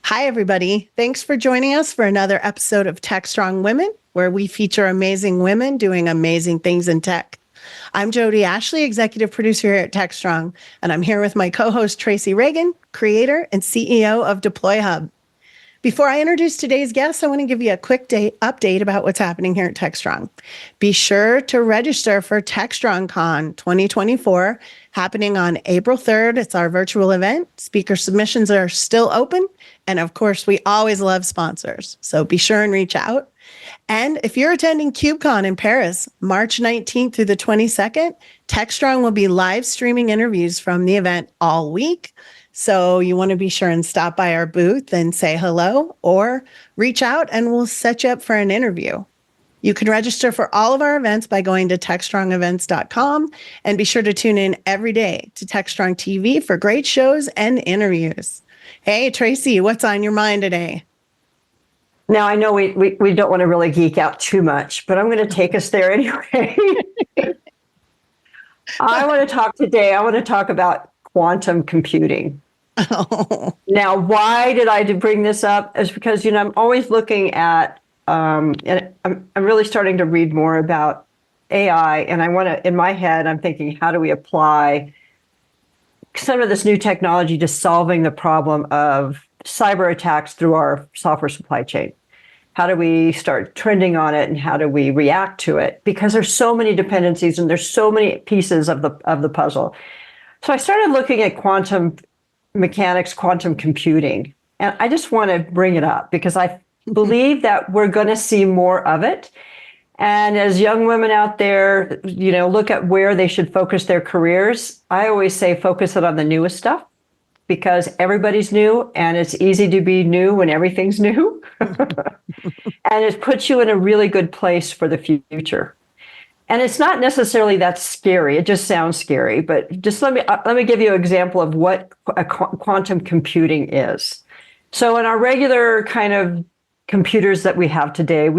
Hi, everybody. Thanks for joining us for another episode of Tech.Strong.Women, where we feature amazing women doing amazing things in tech. I'm Jody Ashley, executive producer here at Tech.Strong, and I'm here with my co-host Tracy Reagan, creator and CEO of Deploy Hub. Before I introduce today's guest, I want to give you a quick update about what's happening here at Tech.Strong. Be sure to register for Tech.Strong.Con 2024, happening on April 3rd. It's our virtual event. Speaker submissions are still open. And of course, we always love sponsors. So be sure and reach out. And if you're attending KubeCon in Paris, March 19th through the 22nd, Tech.Strong will be live streaming interviews from the event all week. So you want to be sure and stop by our booth and say hello or reach out and we'll set you up for an interview. You can register for all of our events by going to techstrongevents.com and be sure to tune in every day to Tech.Strong TV for great shows and interviews. Hey, Tracy, what's on your mind today? Now, I know we don't want to really geek out too much, but I'm going to take us there anyway. I want to talk about quantum computing. Oh. Now, why did I bring this up? Is because, I'm always looking at, and I'm really starting to read more about AI, and in my head, I'm thinking, how do we apply some of this new technology to solving the problem of cyber attacks through our software supply chain? How do we start trending on it, and how do we react to it? Because there's so many dependencies and there's so many pieces of the puzzle. So I started looking at quantum mechanics, quantum computing, and I just want to bring it up because I believe that we're going to see more of it. And as young women out there, look at where they should focus their careers. I always say focus it on the newest stuff because everybody's new and it's easy to be new when everything's new. And it puts you in a really good place for the future. And it's not necessarily that scary. It just sounds scary. But just let me give you an example of what quantum computing is. So in our regular kind of computers that we have today,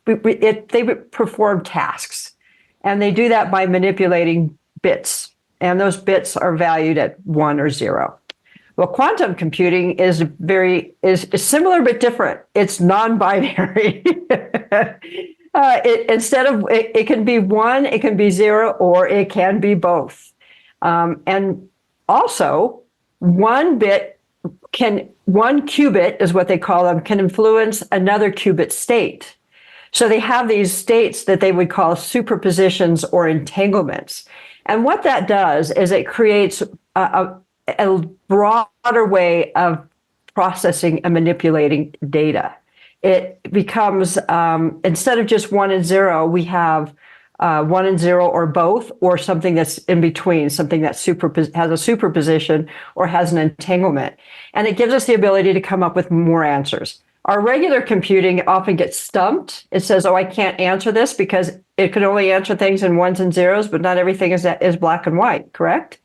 they perform tasks. And they do that by manipulating bits. And those bits are valued at 1 or 0. Well, quantum computing is similar but different. It's non-binary. It can be 1, it can be 0, or it can be both. And also, one qubit is what they call them, can influence another qubit state. So they have these states that they would call superpositions or entanglements. And what that does is it creates a broader way of processing and manipulating data. It becomes, instead of just 1 and 0, we have 1 and 0 or both, or something that's in between, something that has a superposition or has an entanglement. And it gives us the ability to come up with more answers. Our regular computing often gets stumped. It says, oh, I can't answer this because it can only answer things in 1s and 0s, but not everything is black and white, correct?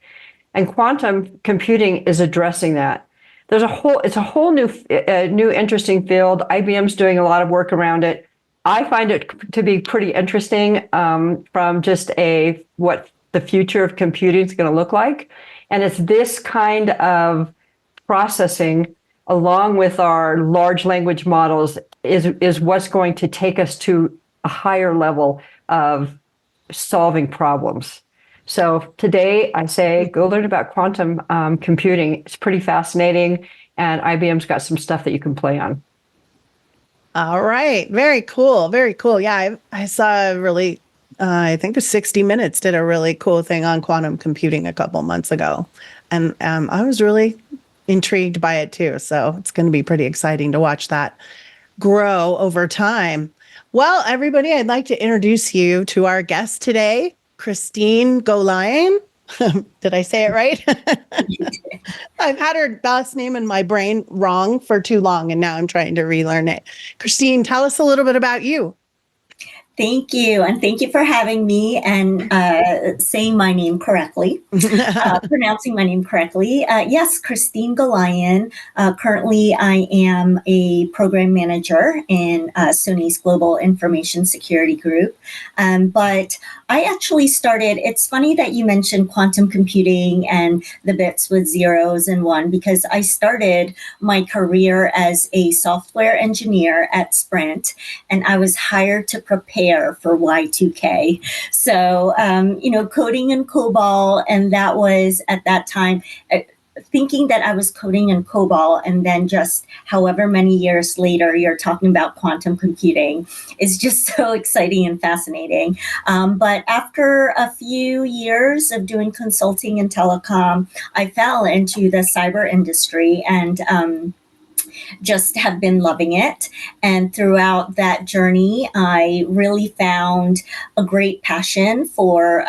And quantum computing is addressing that. It's a whole new interesting field. IBM's doing a lot of work around it. I find it to be pretty interesting from just what the future of computing is going to look like. And it's this kind of processing along with our large language models is what's going to take us to a higher level of solving problems. So today I say, go learn about quantum computing. It's pretty fascinating. And IBM's got some stuff that you can play on. All right. Very cool. Very cool. Yeah, I saw I think it was 60 Minutes did a really cool thing on quantum computing a couple months ago. And I was really intrigued by it too. So it's going to be pretty exciting to watch that grow over time. Well, everybody, I'd like to introduce you to our guest today, Christine Golian. Did I say it right? I've had her last name in my brain wrong for too long, and now I'm trying to relearn it. Christine, tell us a little bit about you. Thank you. And thank you for having me and saying my name correctly, pronouncing my name correctly. Yes, Christine Galion. Currently, I am a program manager in Sony's Global Information Security Group. But I actually started, it's funny that you mentioned quantum computing and the bits with zeros and one, because I started my career as a software engineer at Sprint, and I was hired to prepare for Y2K. So, coding in COBOL, and that was at that time. Thinking that I was coding in COBOL, and then just however many years later, you're talking about quantum computing is just so exciting and fascinating. But after a few years of doing consulting in telecom, I fell into the cyber industry and just have been loving it. And throughout that journey, I really found a great passion for,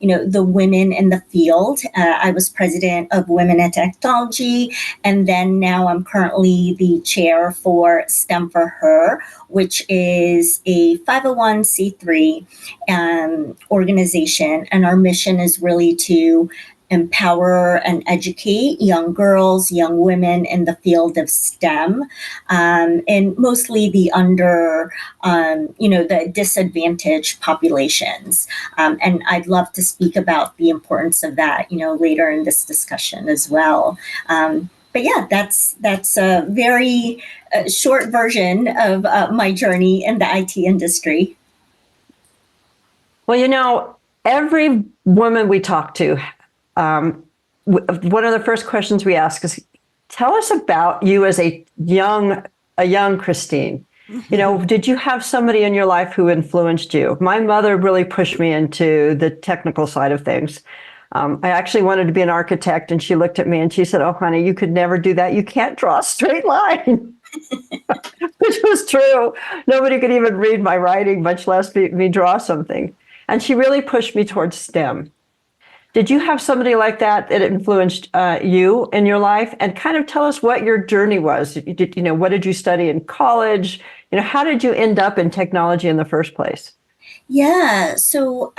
the women in the field. I was president of Women in Technology, and then now I'm currently the chair for STEM for Her, which is a 501c3 organization. And our mission is really to empower and educate young girls, young women in the field of STEM, and mostly the the disadvantaged populations. And I'd love to speak about the importance of that, later in this discussion as well. But yeah, that's a very short version of my journey in the IT industry. Well, every woman we talk to, one of the first questions we ask is, tell us about you as a young Christine. Did you have somebody in your life who influenced you? My mother really pushed me into the technical side of things. I actually wanted to be an architect, and she looked at me and she said, "Oh, honey, you could never do that. You can't draw a straight line." Which was true. Nobody could even read my writing, much less me draw something. And she really pushed me towards STEM. Did you have somebody like that influenced you in your life? And kind of tell us what your journey was. What did you study in college? How did you end up in technology in the first place? Yeah. So,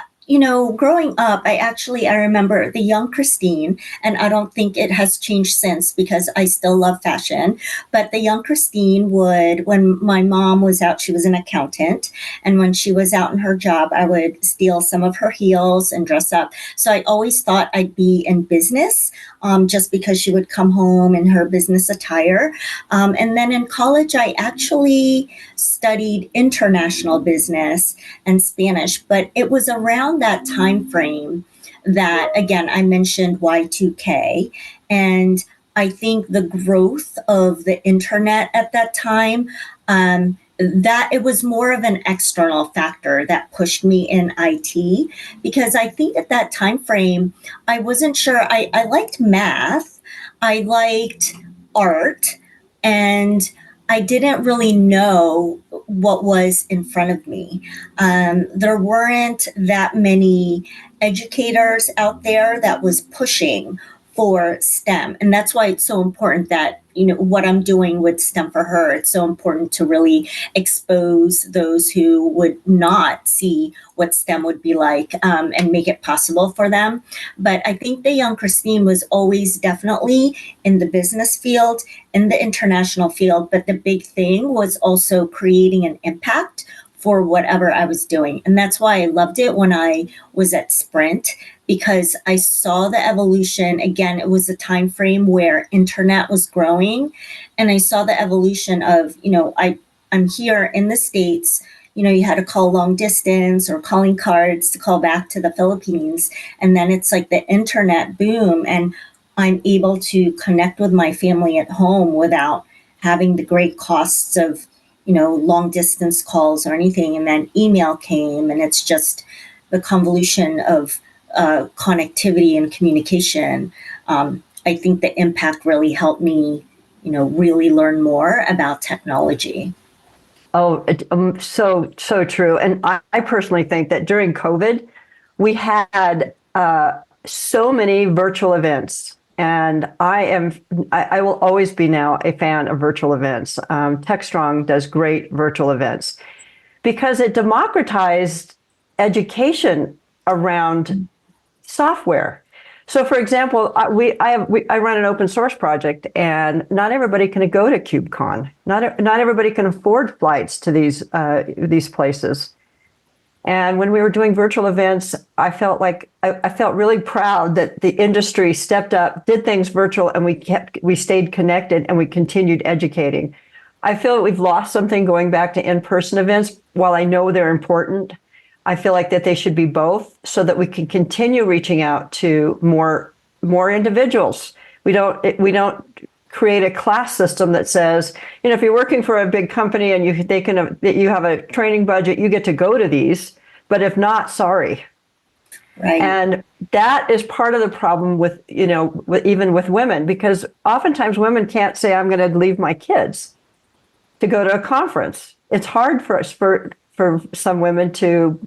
growing up, I remember the young Christine, and I don't think it has changed since because I still love fashion. But the young Christine when my mom was out, she was an accountant. And when she was out in her job, I would steal some of her heels and dress up. So I always thought I'd be in business, just because she would come home in her business attire. And then in college, I actually studied international business and Spanish, but it was around that time frame that, again, I mentioned Y2K, and I think the growth of the internet at that time, that it was more of an external factor that pushed me in IT, because I think at that time frame I wasn't sure. I liked math, I liked art, and I didn't really know what was in front of me. There weren't that many educators out there that was pushing for STEM. And that's why it's so important that, what I'm doing with STEM for Her, it's so important to really expose those who would not see what STEM would be like, and make it possible for them. But I think the young Christine was always definitely in the business field, in the international field. But the big thing was also creating an impact for whatever I was doing. And that's why I loved it when I was at Sprint, because I saw the evolution. Again, it was a time frame where internet was growing, and I saw the evolution of, I'm here in the States. You had to call long distance or calling cards to call back to the Philippines. And then it's like the internet boom, and I'm able to connect with my family at home without having the great costs of, long distance calls or anything. And then email came, and it's just the convolution of connectivity and communication. I think the impact really helped me, really learn more about technology. Oh, so true. And I personally think that during COVID, we had so many virtual events. And I will always be now a fan of virtual events. Tech Strong does great virtual events. because it democratized education around software. So, for example, I run an open source project, and not everybody can go to KubeCon. Not everybody can afford flights to these places. And when we were doing virtual events, I felt really proud that the industry stepped up, did things virtual, and we stayed connected and we continued educating. I feel that we've lost something going back to in-person events. While I know they're important, I feel like that they should be both, so that we can continue reaching out to more individuals. We don't create a class system that says, if you're working for a big company and you have a training budget, you get to go to these, but if not, sorry. Right. And that is part of the problem with even with women, because oftentimes women can't say, I'm going to leave my kids to go to a conference. It's hard for some women to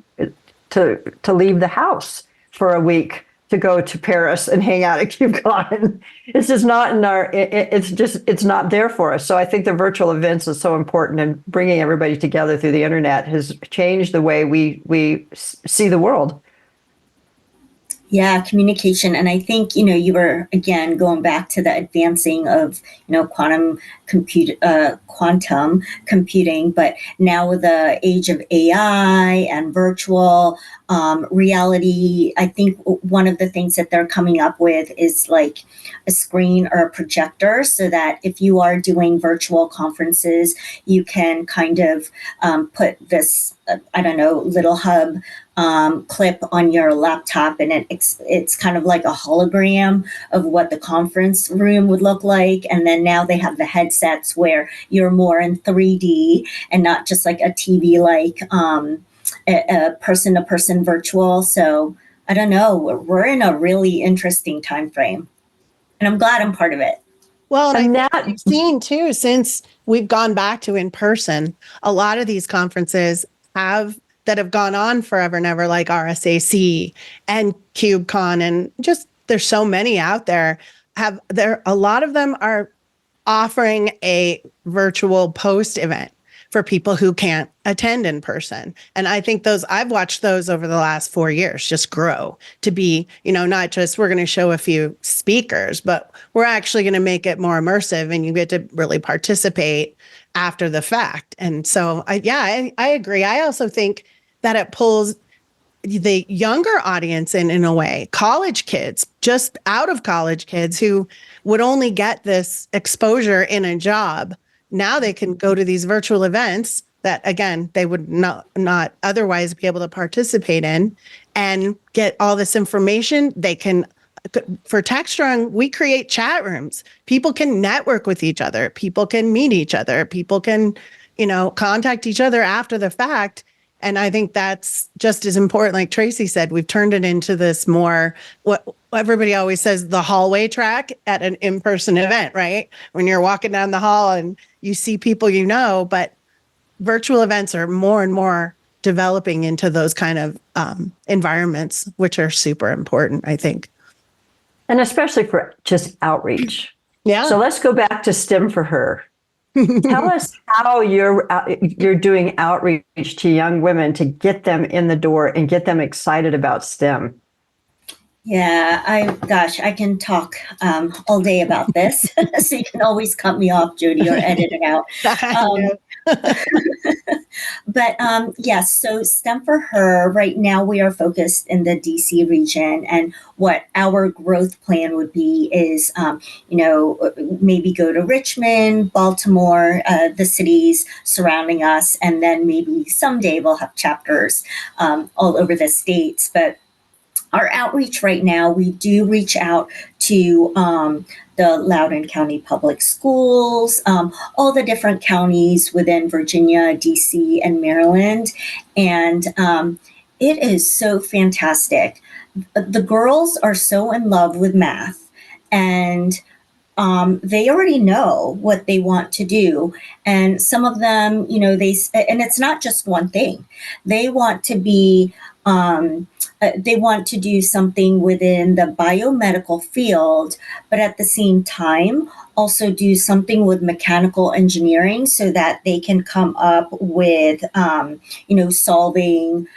leave the house for a week to go to Paris and hang out at KubeCon. It's just not in our. It's not there for us. So I think the virtual events is so important, and bringing everybody together through the internet has changed the way we see the world. Yeah, communication. And I think, you were, again, going back to the advancing of, quantum computing, but now with the age of AI and virtual reality, I think one of the things that they're coming up with is like a screen or a projector, so that if you are doing virtual conferences, you can kind of put this, little hub clip on your laptop, and it's kind of like a hologram of what the conference room would look like. And then now they have the headsets where you're more in 3D and not just like a TV, like a person-to-person virtual. So I don't know, we're in a really interesting time frame, and I'm glad I'm part of it. Well, and I think we've seen too, since we've gone back to in person, a lot of these conferences that have gone on forever and ever, like RSAC and KubeCon, and just there's so many out there. A lot of them are offering a virtual post event for people who can't attend in person. And I think I've watched those over the last 4 years just grow to be, not just we're going to show a few speakers, but we're actually going to make it more immersive, and you get to really participate after the fact. And so I agree. I also think that it pulls the younger audience in a way, college kids, just out of college kids who would only get this exposure in a job. Now they can go to these virtual events that, again, they would not otherwise be able to participate in, and get all this information. They can, for Tech.Strong, we create chat rooms. People can network with each other. People can meet each other. People can, contact each other after the fact. And I think that's just as important. Like Tracy said, we've turned it into this more, what everybody always says, the hallway track at an in-person event, right? When you're walking down the hall and you see people, but virtual events are more and more developing into those kind of environments, which are super important, I think. And especially for just outreach. Yeah. So let's go back to STEM for Her. Tell us how you're doing outreach to young women to get them in the door and get them excited about STEM. Yeah, I can talk all day about this. So you can always cut me off, Jody, or edit it out. But yes, so STEM for Her, right now we are focused in the DC region, and what our growth plan would be is, maybe go to Richmond, Baltimore, the cities surrounding us, and then maybe someday we'll have chapters all over the states. But our outreach right now, we do reach out to the Loudoun County Public Schools, all the different counties within Virginia, DC, and Maryland. And it is so fantastic. The girls are so in love with math, and they already know what they want to do. And some of them, and it's not just one thing. They want to be they want to do something within the biomedical field, but at the same time, also do something with mechanical engineering so that they can come up with, solving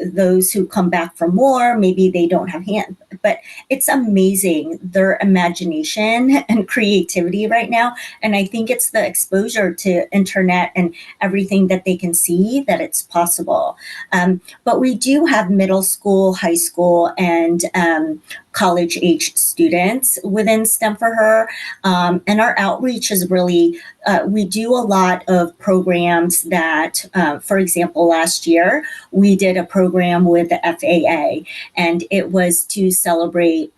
those who come back from war. Maybe they don't have hands, but it's amazing their imagination and creativity right now. And I think it's the exposure to internet and everything that they can see that it's possible. But we do have middle school, high school, and college age students within STEM for Her. And our outreach is really, we do a lot of programs that, for example, last year, we did a program with the FAA, and it was to celebrate,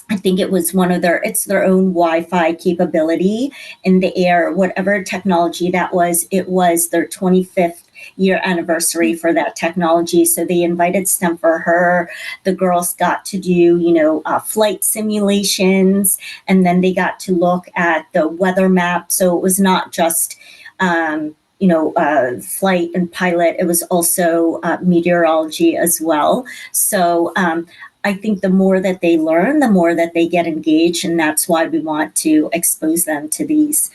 I think it was it's their own Wi-Fi capability in the air, whatever technology that was. It was their 25th year anniversary for that technology. So they invited STEM for Her. The girls got to do, flight simulations, and then they got to look at the weather map. So it was not just, flight and pilot. It was also meteorology as well. So I think the more that they learn, the more that they get engaged. And that's why we want to expose them to these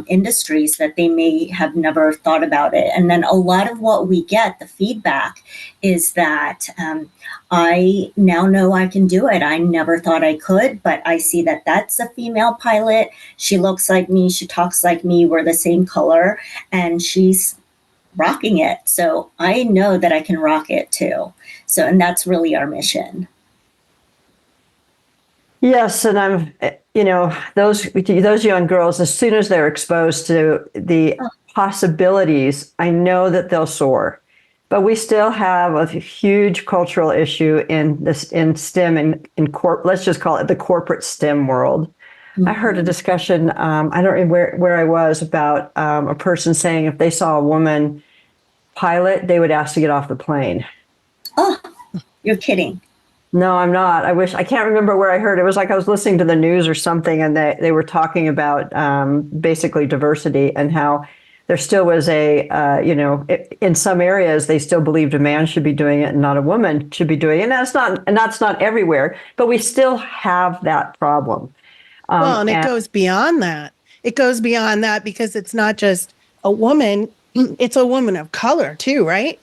industries that they may have never thought about it. And then a lot of what we get, the feedback, is that I now know I can do it. I never thought I could, but I see that that's a female pilot. She looks like me. She talks like me. We're the same color. And she's rocking it. So I know that I can rock it too. So, and that's really our mission. Yes, and I'm, those young girls, as soon as they're exposed to the possibilities, I know that they'll soar. But we still have a huge cultural issue in STEM and let's just call it the corporate STEM world. Mm-hmm. I heard a discussion, I don't remember where I was, about a person saying if they saw a woman pilot, they would ask to get off the plane. Oh, you're kidding. No, I'm not. I can't remember where I heard it. It was like I was listening to the news or something, and they were talking about basically diversity and how there still was in some areas they still believed a man should be doing it and not a woman should be doing it. And that's not everywhere, but we still have that problem. And it goes beyond that. It goes beyond that because it's not just a woman; it's a woman of color too, right?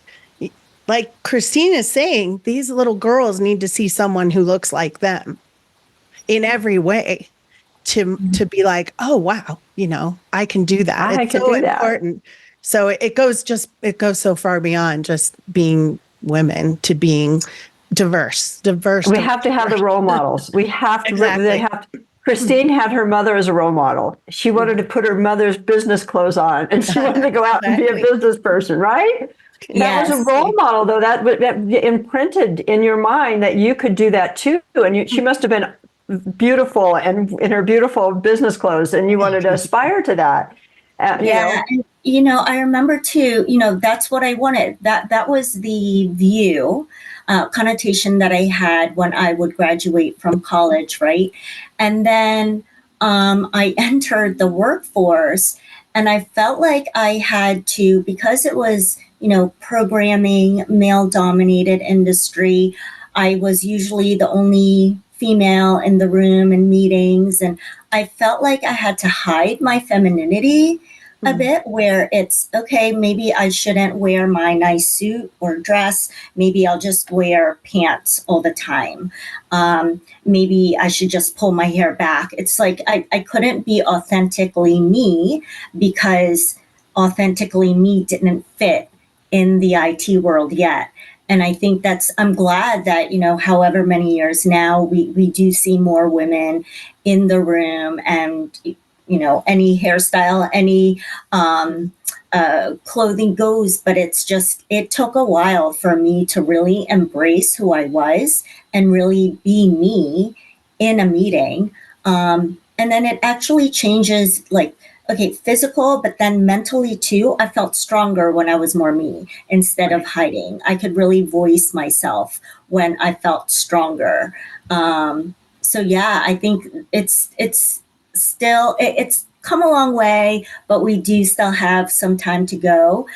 Like Christine is saying, these little girls need to see someone who looks like them in every way to be like, oh, wow, I can do that. It's so important. So it goes so far beyond just being women to being diverse. We have to have the role models. We have to. Exactly. Christine had her mother as a role model. She wanted to put her mother's business clothes on, and she wanted to go out and be a business person, right? That was a role model, though, that imprinted in your mind that you could do that too. And she must have been beautiful and in her beautiful business clothes, and you wanted to aspire to that. I remember too, that's what I wanted. That was the view, connotation that I had when I would graduate from college, right? And then I entered the workforce, and I felt like I had to, because it was, programming, male-dominated industry. I was usually the only female in the room in meetings, and I felt like I had to hide my femininity a bit, where it's, okay, maybe I shouldn't wear my nice suit or dress. Maybe I'll just wear pants all the time. Maybe I should just pull my hair back. It's like I couldn't be authentically me because authentically me didn't fit in the IT world yet. And I think I'm glad that, however many years now, we do see more women in the room, and, any hairstyle, any clothing goes, but it took a while for me to really embrace who I was and really be me in a meeting. And then it actually changes, like, okay, physical, but then mentally too, I felt stronger when I was more me instead of hiding. I could really voice myself when I felt stronger. So yeah, I think it's come a long way, but we do still have some time to go.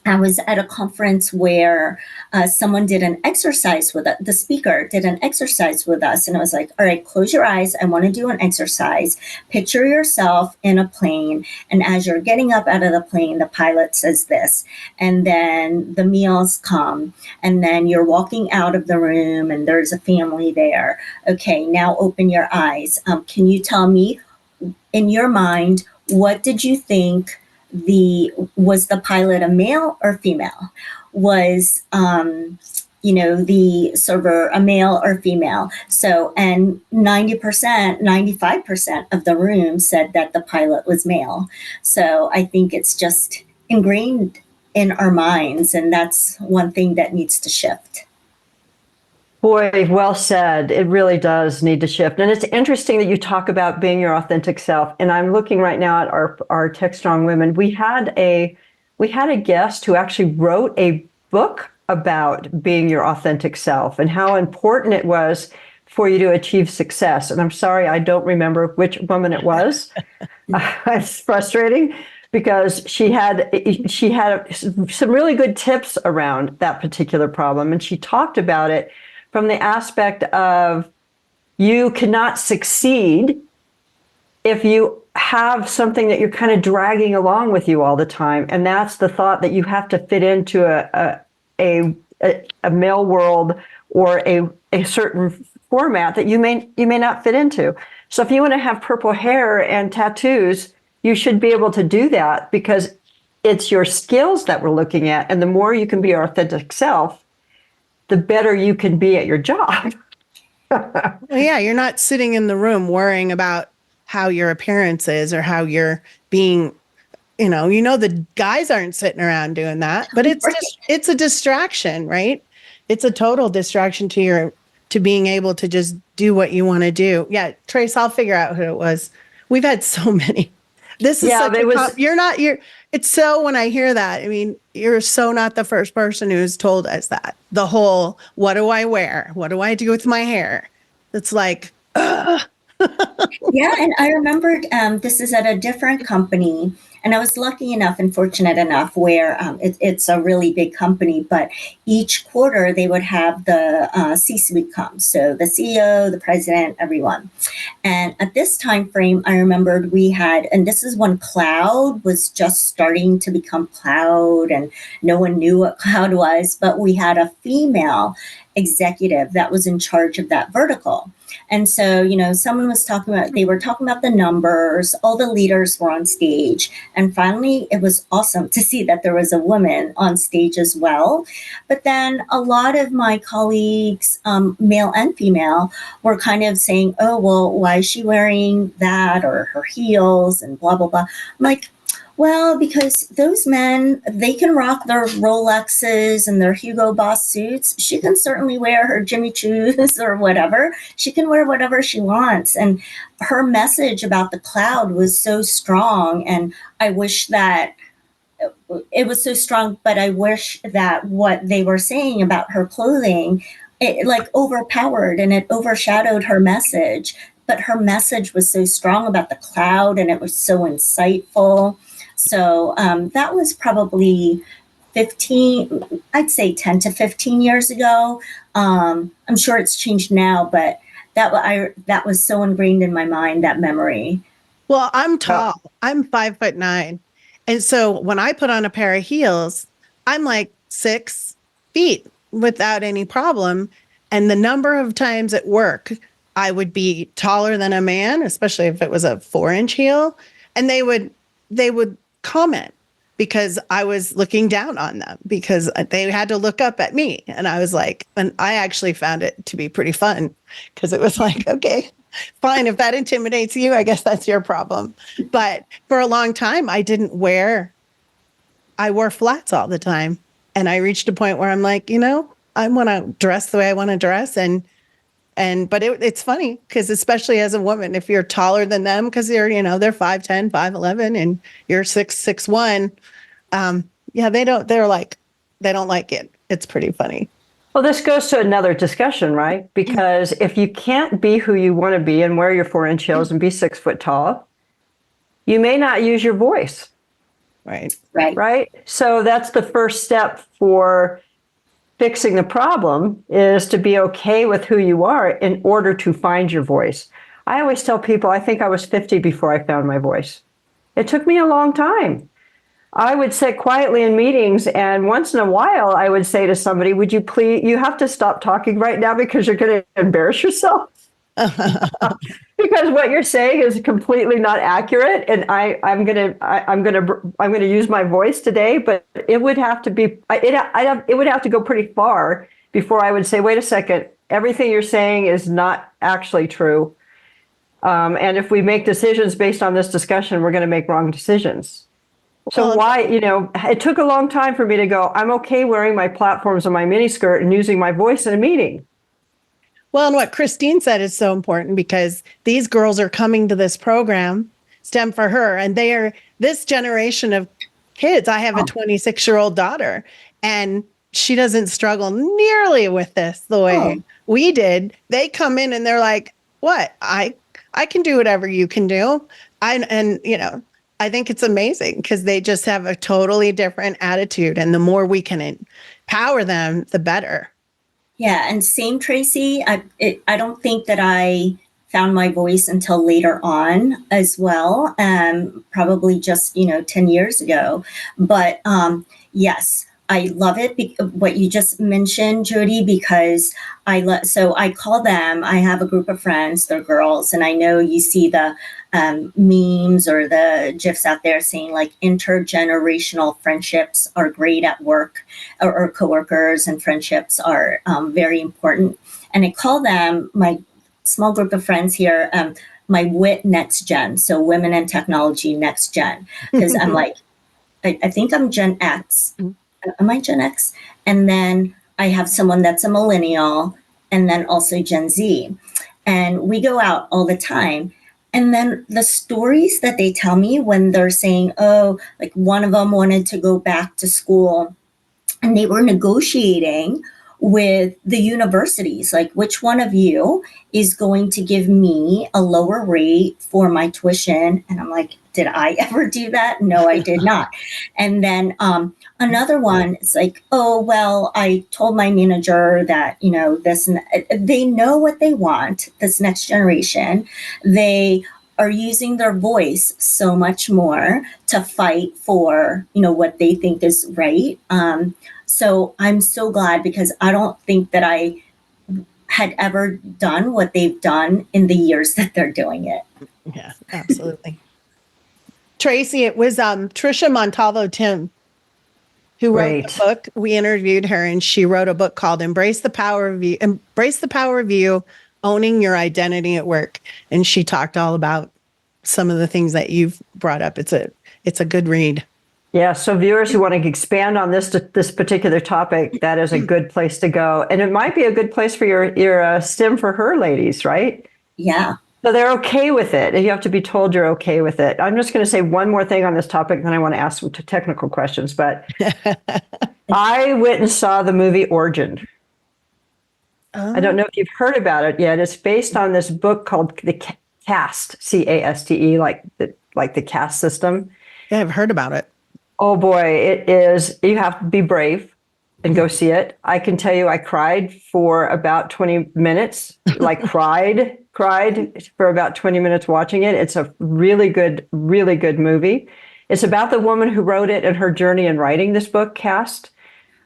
I was at a conference where someone did an exercise with us. The speaker did an exercise with us, and I was like, all right, close your eyes. I want to do an exercise. Picture yourself in a plane, and as you're getting up out of the plane, the pilot says this, and then the meals come, and then you're walking out of the room, and there's a family there. Okay, now open your eyes. Can you tell me, in your mind, what did you think was the pilot a male or female? Was the server a male or female? So, and 90%, 95% of the room said that the pilot was male. So I think it's just ingrained in our minds, and that's one thing that needs to shift. Boy, well said. It really does need to shift. And it's interesting that you talk about being your authentic self. And I'm looking right now at our Tech.Strong Women. We had a guest who actually wrote a book about being your authentic self and how important it was for you to achieve success. And I'm sorry, I don't remember which woman it was. It's frustrating because she had some really good tips around that particular problem. And she talked about it from the aspect of you cannot succeed if you have something that you're kind of dragging along with you all the time. And that's the thought that you have to fit into a male world or a certain format that you may not fit into. So if you want to have purple hair and tattoos, you should be able to do that because it's your skills that we're looking at. And the more you can be your authentic self, the better you can be at your job. Well, yeah, you're not sitting in the room worrying about how your appearance is or how you're being, the guys aren't sitting around doing that, but it's just, it's a distraction, right? It's a total distraction to being able to just do what you want to do. Yeah, Trace, I'll figure out who it was. We've had so many. This is it's so, when I hear that, I mean, you're so not the first person who's told us that. The whole, what do I wear? What do I do with my hair? It's like, ugh. Yeah, and I remembered this is at a different company, and I was lucky enough and fortunate enough where it's a really big company, but each quarter they would have the C-suite come, so the CEO, the president, everyone. And at this time frame, I remembered we had, and this is when cloud was just starting to become cloud, and no one knew what cloud was, but we had a female executive that was in charge of that vertical. And so, someone was they were talking about the numbers, all the leaders were on stage. And finally, it was awesome to see that there was a woman on stage as well. But then a lot of my colleagues, male and female, were kind of saying, oh, well, why is she wearing that or her heels and blah, blah, blah. I'm like, well, because those men, they can rock their Rolexes and their Hugo Boss suits. She can certainly wear her Jimmy Choos or whatever. She can wear whatever she wants. And her message about the cloud was so strong. And I wish that it was so strong, but I wish that what they were saying about her clothing, it like overpowered and it overshadowed her message. But her message was so strong about the cloud and it was so insightful. So that was probably 15, I'd say 10 to 15 years ago. I'm sure it's changed now, but that was so ingrained in my mind, that memory. Well, I'm tall. I'm 5'9". And so when I put on a pair of heels, I'm like 6 feet without any problem. And the number of times at work, I would be taller than a man, especially if it was a 4-inch heel. And they would comment because I was looking down on them because they had to look up at me. And I was like, and I actually found it to be pretty fun because it was like, okay, fine. If that intimidates you, I guess that's your problem. But for a long time, I wore flats all the time. And I reached a point where I'm like, I want to dress the way I want to dress. But it's funny because especially as a woman, if you're taller than them, because they're 5'10", 5'11", and you're 6'1", they don't like it. It's pretty funny. Well, this goes to another discussion, right? Because if you can't be who you want to be and wear your 4-inch heels and be 6 foot tall, you may not use your voice. Right. Right. right? So that's the first step for fixing the problem, is to be okay with who you are in order to find your voice. I always tell people, I think I was 50 before I found my voice. It took me a long time. I would sit quietly in meetings, and once in a while I would say to somebody, would you please, you have to stop talking right now because you're going to embarrass yourself. Because what you're saying is completely not accurate, and I'm gonna use my voice today, but it would have to be it would have to go pretty far before I would say, wait a second, everything you're saying is not actually true, and if we make decisions based on this discussion, we're going to make wrong decisions. So Well, why, it took a long time for me to go, I'm okay wearing my platforms and my miniskirt and using my voice in a meeting. Well, and what Christine said is so important because these girls are coming to this program, STEM for Her, and they are this generation of kids. I have a 26-year-old daughter, and she doesn't struggle nearly with this the way we did. They come in and they're like, "What? I can do whatever you can do." I think it's amazing because they just have a totally different attitude, and the more we can empower them, the better. Yeah, and same Tracy. I don't think that I found my voice until later on as well. Probably just 10 years ago. But yes, I love it. What you just mentioned, Jody, because so I call them. I have a group of friends. They're girls, and I know you see the memes or the gifs out there saying like intergenerational friendships are great at work, or coworkers, and friendships are very important. And I call them, my small group of friends here, my WIT next gen. So women in technology next gen. Because I'm like, I think I'm Gen X. Am I Gen X? And then I have someone that's a millennial, and then also Gen Z. And we go out all the time. And then the stories that they tell me when they're saying, oh, like one of them wanted to go back to school and they were negotiating with the universities, like which one of you is going to give me a lower rate for my tuition? And I'm like, did I ever do that? No, I did not. And then another one is like, oh, well, I told my manager that, they know what they want, this next generation. They are using their voice so much more to fight for, what they think is right. So I'm so glad, because I don't think that I had ever done what they've done in the years that they're doing it. Yeah, absolutely. Tracy, it was Trisha Montalvo Tim who wrote the book. We interviewed her, and she wrote a book called Embrace the Power of You, Owning Your Identity at Work. And she talked all about some of the things that you've brought up. It's a good read. Yeah, so viewers who want to expand on this particular topic, that is a good place to go. And it might be a good place for your STEM for Her ladies, right? Yeah. So they're okay with it. You have to be told you're okay with it. I'm just going to say one more thing on this topic, then I want to ask some technical questions. But I went and saw the movie Origin. I don't know if you've heard about it yet. It's based on this book called The Caste, CASTE, like the caste system. Yeah, I've heard about it. Oh boy, it is. You have to be brave and go see it. I can tell you, I cried for about 20 minutes, like cried for about 20 minutes watching it. It's a really good movie. It's about the woman who wrote it and her journey in writing this book, Caste.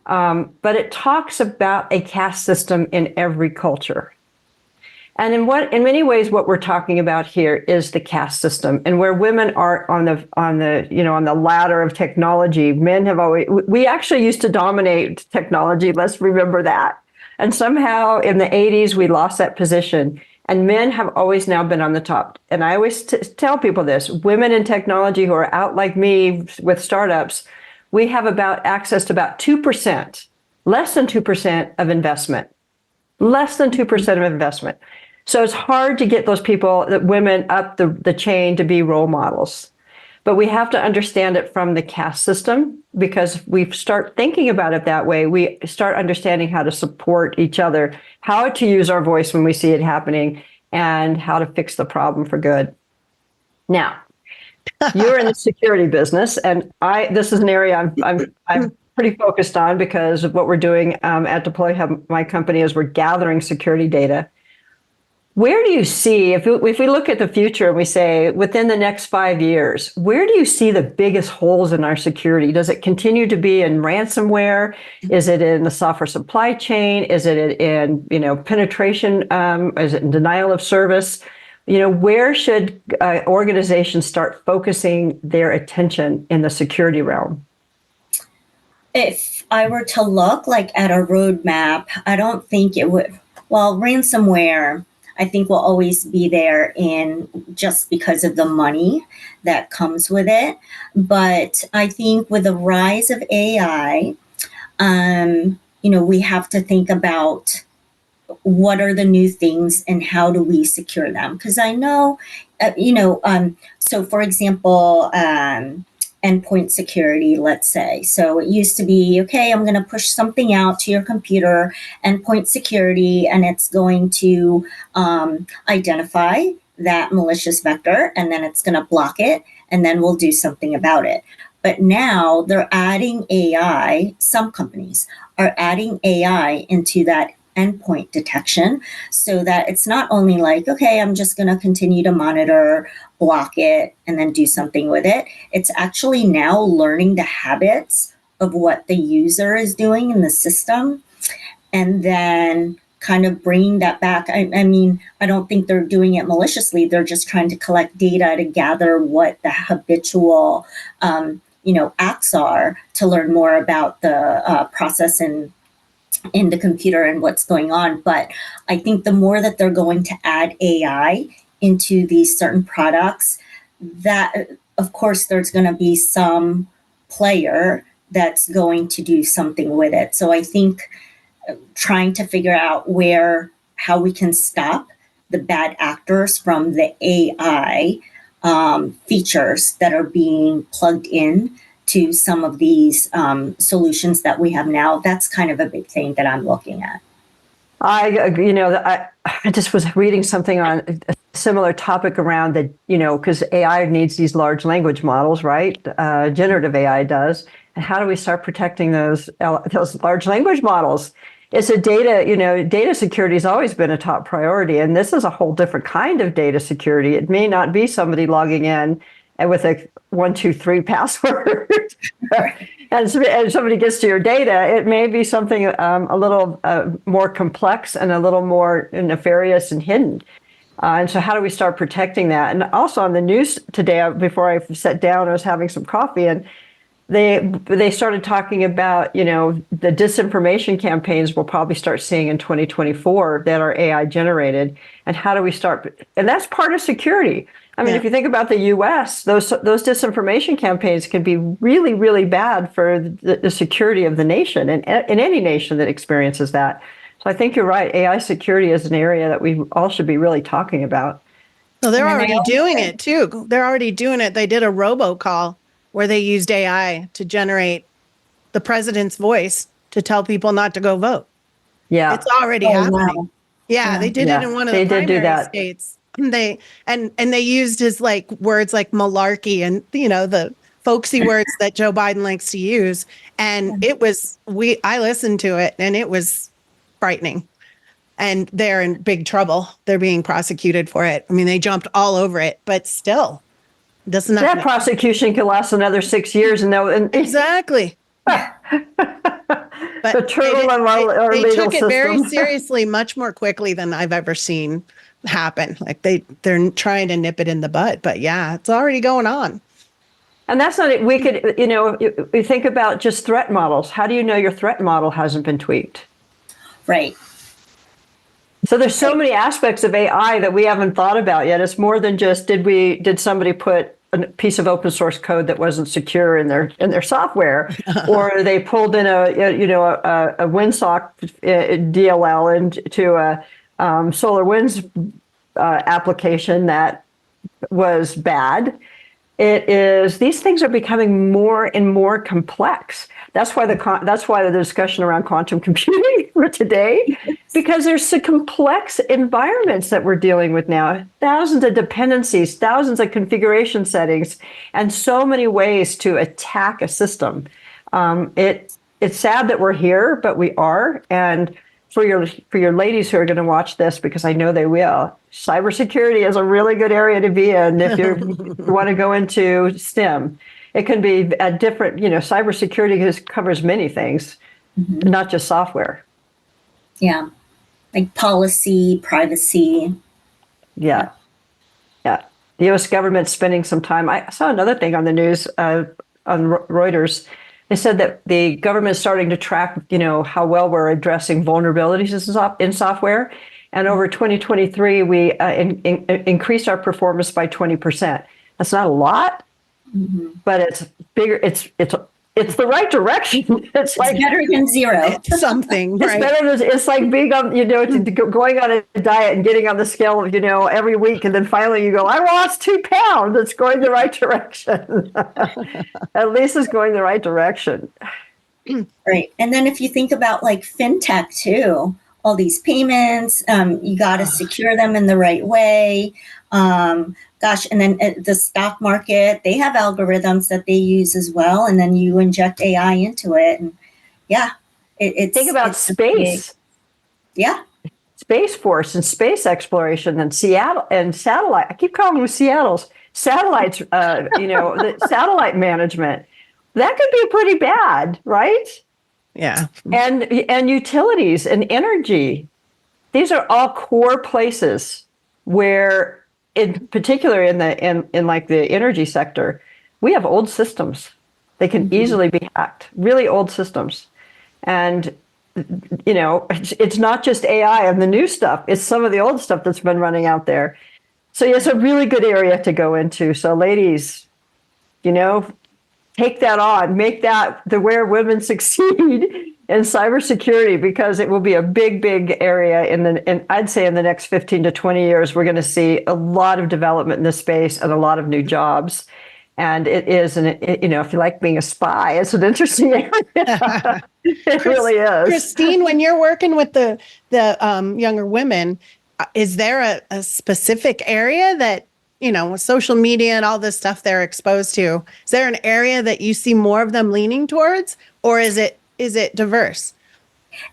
But it talks about a caste system in every culture. And in many ways, what we're talking about here is the caste system, and where women are on the ladder of technology. Men have we actually used to dominate technology. Let's remember that. And somehow in the 80s, we lost that position, and men have always now been on the top. And I always tell people this: women in technology who are out like me with startups, we have access to about 2%, less than 2% of investment, less than 2% of investment. So it's hard to get those people, the women, up the chain to be role models. But we have to understand it from the caste system, because we start thinking about it that way. We start understanding how to support each other, how to use our voice when we see it happening, and how to fix the problem for good. Now, You're in the security business, and this is an area I'm pretty focused on because of what we're doing at Deploy Hub. My company is we're gathering security data. Where do you see, if we look at the future and we say within the next 5 years, where do you see the biggest holes in our security? Does it continue to be in ransomware? Is it in the software supply chain? Is it in penetration? Is it in denial of service? Where should organizations start focusing their attention in the security realm? If I were to look like at a roadmap, I don't think it would. Well, ransomware, I think will always be there in just because of the money that comes with it. But I think with the rise of AI, we have to think about what are the new things and how do we secure them? Because I know, so for example, endpoint security, let's say. So it used to be, okay, I'm going to push something out to your computer, endpoint security, and it's going to identify that malicious vector, and then it's going to block it, and then we'll do something about it. But now they're adding AI, some companies are adding AI into that endpoint detection so that it's not only like, okay, I'm just going to continue to monitor, block it, and then do something with it. It's actually now learning the habits of what the user is doing in the system and then kind of bringing that back. I mean, I don't think they're doing it maliciously. They're just trying to collect data to gather what the habitual, acts are to learn more about the process and in the computer and what's going on. But I think the more that they're going to add AI into these certain products, that of course there's going to be some player that's going to do something with it. So I think trying to figure out how we can stop the bad actors from the AI features that are being plugged in to some of these solutions that we have now. That's kind of a big thing that I'm looking at. I just was reading something on a similar topic around that, because AI needs these large language models, right? Generative AI does. And how do we start protecting those large language models? It's data security has always been a top priority. And this is a whole different kind of data security. It may not be somebody logging in and with a 123 password and somebody gets to your data. It may be something a little more complex and a little more nefarious and hidden. And so how do we start protecting that? And also on the news today, before I sat down, I was having some coffee, and they started talking about, the disinformation campaigns we'll probably start seeing in 2024 that are AI generated. And how do we start? And that's part of security. I mean, if you think about the U.S., those disinformation campaigns can be really, really bad for the security of the nation and in any nation that experiences that. So I think you're right. AI security is an area that we all should be really talking about. Well, they're already doing it too. They're already doing it. They did a robocall where they used AI to generate the president's voice to tell people not to go vote. Yeah, it's already happening. Wow. Yeah, they did it in one of the primary states. They used his words like malarkey and the folksy words that Joe Biden likes to use. And I listened to it and it was frightening. And they're in big trouble. They're being prosecuted for it. I mean, they jumped all over it, but still, doesn't that prosecution could last another 6 years. Exactly. But the turtle in our they legal took it system. very seriously, much more quickly than I've ever seen happen. They're trying to nip it in the bud, but yeah, it's already going on. And that's not it. We could, we think about just threat models. How do you know your threat model hasn't been tweaked? Right. So there's so many aspects of AI that we haven't thought about yet. It's more than just did somebody put a piece of open source code that wasn't secure in their software, or they pulled in a WinSock DLL into a SolarWinds application that was bad. These things are becoming more and more complex. That's why the discussion around quantum computing for today Because there's some complex environments that we're dealing with now, thousands of dependencies, thousands of configuration settings, and so many ways to attack a system. It's sad that we're here, but we are. And for your ladies who are going to watch this, because I know they will, cybersecurity is a really good area to be in if you want to go into STEM. It can be a different, cybersecurity covers many things, not just software. Yeah. Like policy, privacy. Yeah. The U.S. government's spending some time. I saw another thing on the news on Reuters. They said that the government is starting to track, how well we're addressing vulnerabilities in software. And over 2023, we increased our performance by 20%. That's not a lot, but it's bigger. It's the right direction. It's like better than zero. It's something, right? It's like being on, going on a diet and getting on the scale, every week. And then finally you go, I lost 2 pounds. It's going the right direction. At least it's going the right direction. Right. And then if you think about like fintech too, all these payments, you got to secure them in the right way. And then the stock market, they have algorithms that they use as well. And then you inject AI into it. And think about space. Space Force and space exploration and Seattle and satellite. I keep calling them Seattle's satellites, the satellite management. That could be pretty bad, right? Yeah. And utilities and energy. These are all core places where, in particular in like the energy sector, we have old systems. They can easily be hacked, really old systems. And it's not just AI and the new stuff, it's some of the old stuff that's been running out there. So it's a really good area to go into. So ladies, take that on, make that where women succeed in cybersecurity, because it will be a big, big area and I'd say in the next 15 to 20 years, we're going to see a lot of development in this space and a lot of new jobs. And it is, and if you like being a spy, it's an interesting area. It really is. Christine, when you're working with the younger women, is there a specific area that, with social media and all this stuff they're exposed to, is there an area that you see more of them leaning towards, or is it diverse?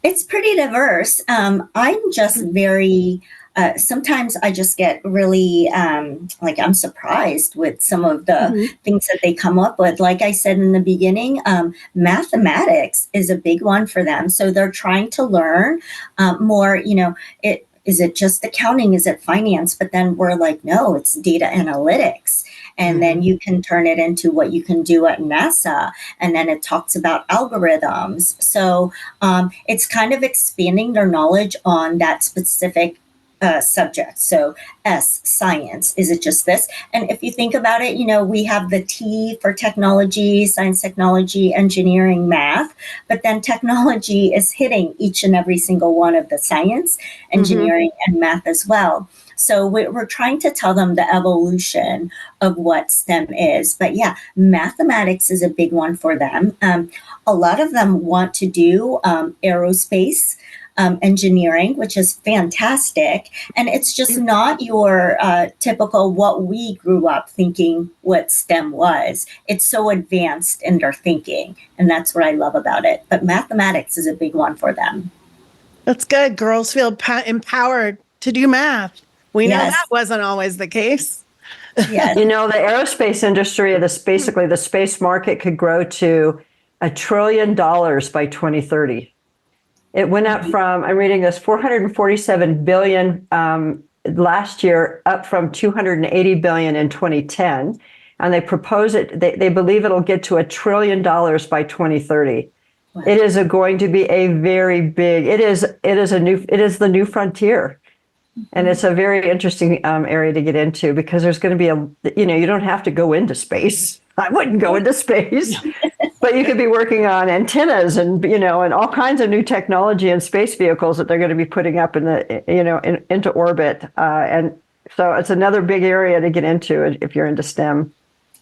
It's pretty diverse. I'm just very, sometimes I just get really, I'm surprised with some of the things that they come up with. Like I said in the beginning, mathematics is a big one for them. So they're trying to learn more, is it just accounting? Is it finance? But then we're like, no, it's data analytics. And then you can turn it into what you can do at NASA. And then it talks about algorithms. So it's kind of expanding their knowledge on that specific subject. So science. Is it just this? And if you think about it, we have the T for technology, science, technology, engineering, math, but then technology is hitting each and every single one of the science, engineering, and math as well. So we're trying to tell them the evolution of what STEM is. But yeah, mathematics is a big one for them. A lot of them want to do aerospace, engineering, which is fantastic. And it's just not your typical what we grew up thinking what STEM was. It's so advanced in their thinking. And that's what I love about it. But mathematics is a big one for them. That's good. Girls feel empowered to do math. We know that wasn't always the case. Yes. The aerospace industry, basically the space market could grow to $1 trillion by 2030. It went up from, I'm reading this, 447 billion last year, up from 280 billion in 2010. And they propose it, they believe it'll get to $1 trillion by 2030. Wow. It is going to be a very big, it is the new frontier. And it's a very interesting area to get into, because there's going to be you don't have to go into space. I wouldn't go into space, but you could be working on antennas and, and all kinds of new technology and space vehicles that they're going to be putting up into orbit. And so it's another big area to get into if you're into STEM.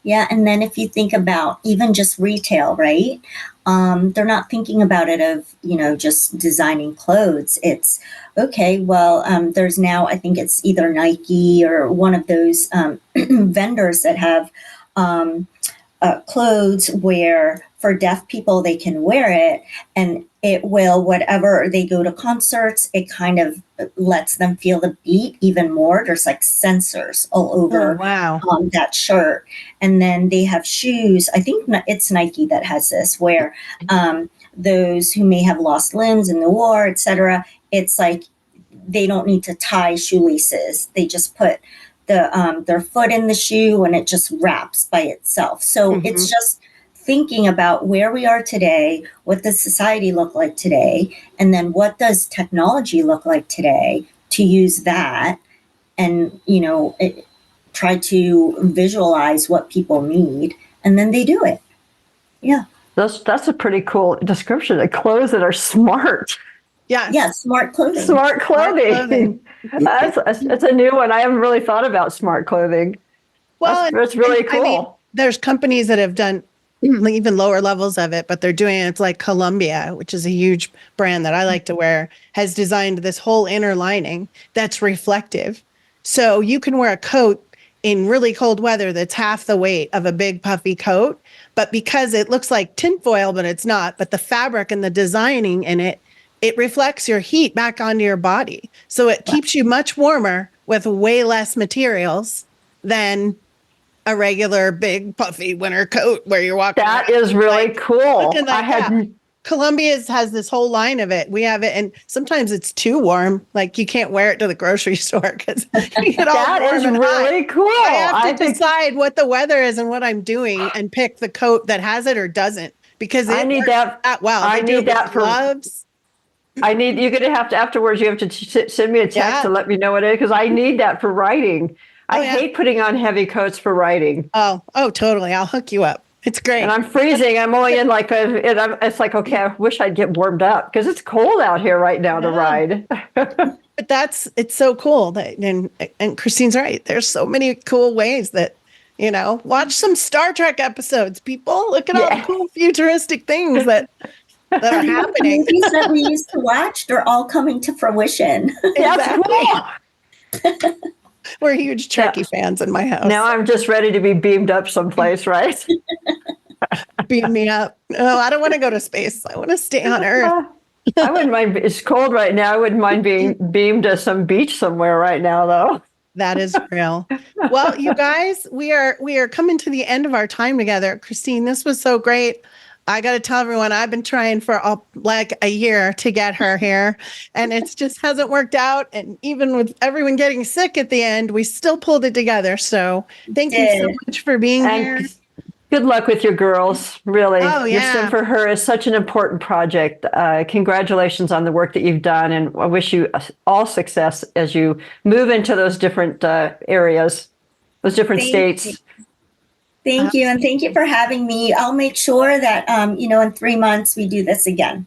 Yeah, and then if you think about even just retail, right? They're not thinking about it of, just designing clothes. It's okay, well, there's now, I think it's either Nike or one of those vendors that have um, clothes where for deaf people they can wear it, and it will, whatever they go to concerts, it kind of lets them feel the beat even more. There's like sensors all Oh, over wow. that shirt. And then they have shoes, I think it's Nike that has this, where those who may have lost limbs in the war, etc., it's like they don't need to tie shoelaces. They just put their foot in the shoe and it just wraps by itself. So it's just thinking about where we are today, what does society look like today, and then what does technology look like today, to use that and try to visualize what people need, and then they do it. Yeah. That's a pretty cool description of clothes that are smart. Yes. Yeah, smart clothing. Smart Smart clothing. clothing. That's a new one. I haven't really thought about smart clothing. Well, That's really I mean, cool. there's companies that have done even lower levels of it, but they're doing it. It's like Columbia, which is a huge brand that I like to wear, has designed this whole inner lining that's reflective. So you can wear a coat in really cold weather that's half the weight of a big puffy coat, but because it looks like tinfoil, but it's not, but the fabric and the designing in it, it reflects your heat back onto your body. So it keeps you much warmer with way less materials than a regular big puffy winter coat where you're walking That around is really like, cool. looking like that. Columbia's has this whole line of it. We have it, and sometimes it's too warm. Like you can't wear it to the grocery store because you get all That warm is and hot. really cool. I have to think decide what the weather is and what I'm doing, and pick the coat that has it or doesn't, because I it need works that. that well. I They do need it with that for. gloves. You're going to have to, afterwards, you have to send me a text Yeah. to let me know what it is, because I need that for writing. Oh, I yeah. hate putting on heavy coats for writing. Oh, totally. I'll hook you up. It's great. And I'm freezing. I'm only in like it's like, okay, I wish I'd get warmed up because it's cold out here right now to Yeah. ride. But it's so cool that, and Christine's right. There's so many cool ways that, watch some Star Trek episodes, people. Look at all the Yeah. cool futuristic things that are And the happening. movies that we used to watch, they're all coming to fruition. That's cool. We're huge Trekkie fans in my house. Now I'm just ready to be beamed up someplace, right? Beam me up. No, I don't want to go to space. I want to stay on Earth. I wouldn't mind. It's cold right now. I wouldn't mind being beamed to some beach somewhere right now, though. That is real. Well, you guys, we are coming to the end of our time together. Christine, this was so great. I got to tell everyone, I've been trying for like a year to get her here, and it just hasn't worked out. And even with everyone getting sick at the end, we still pulled it together. So thank you so much for being here. Good luck with your girls, really. Oh, Your yeah. STEM for Her is such an important project. Congratulations on the work that you've done, and I wish you all success as you move into those different areas, those different states. Thank you. And thank you for having me. I'll make sure that, in 3 months we do this again.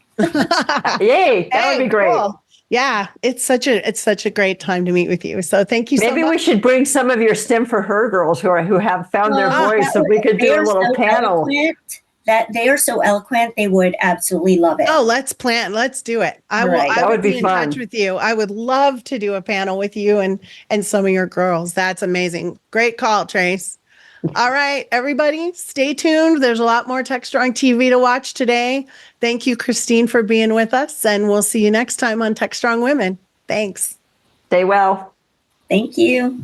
Yay. That would be great. Cool. Yeah, it's such a great time to meet with you. So thank you so much. Maybe we should bring some of your STEM for Her girls who have found their voice, so we could do a little panel. That they are so eloquent, they would absolutely love it. Oh, let's do it. I would be in touch with you. I would love to do a panel with you and some of your girls. That's amazing. Great call, Trace. All right, everybody, stay tuned. There's a lot more Tech Strong TV to watch today. Thank you, Christine, for being with us, and we'll see you next time on Tech Strong Women. Thanks. Stay well. Thank you.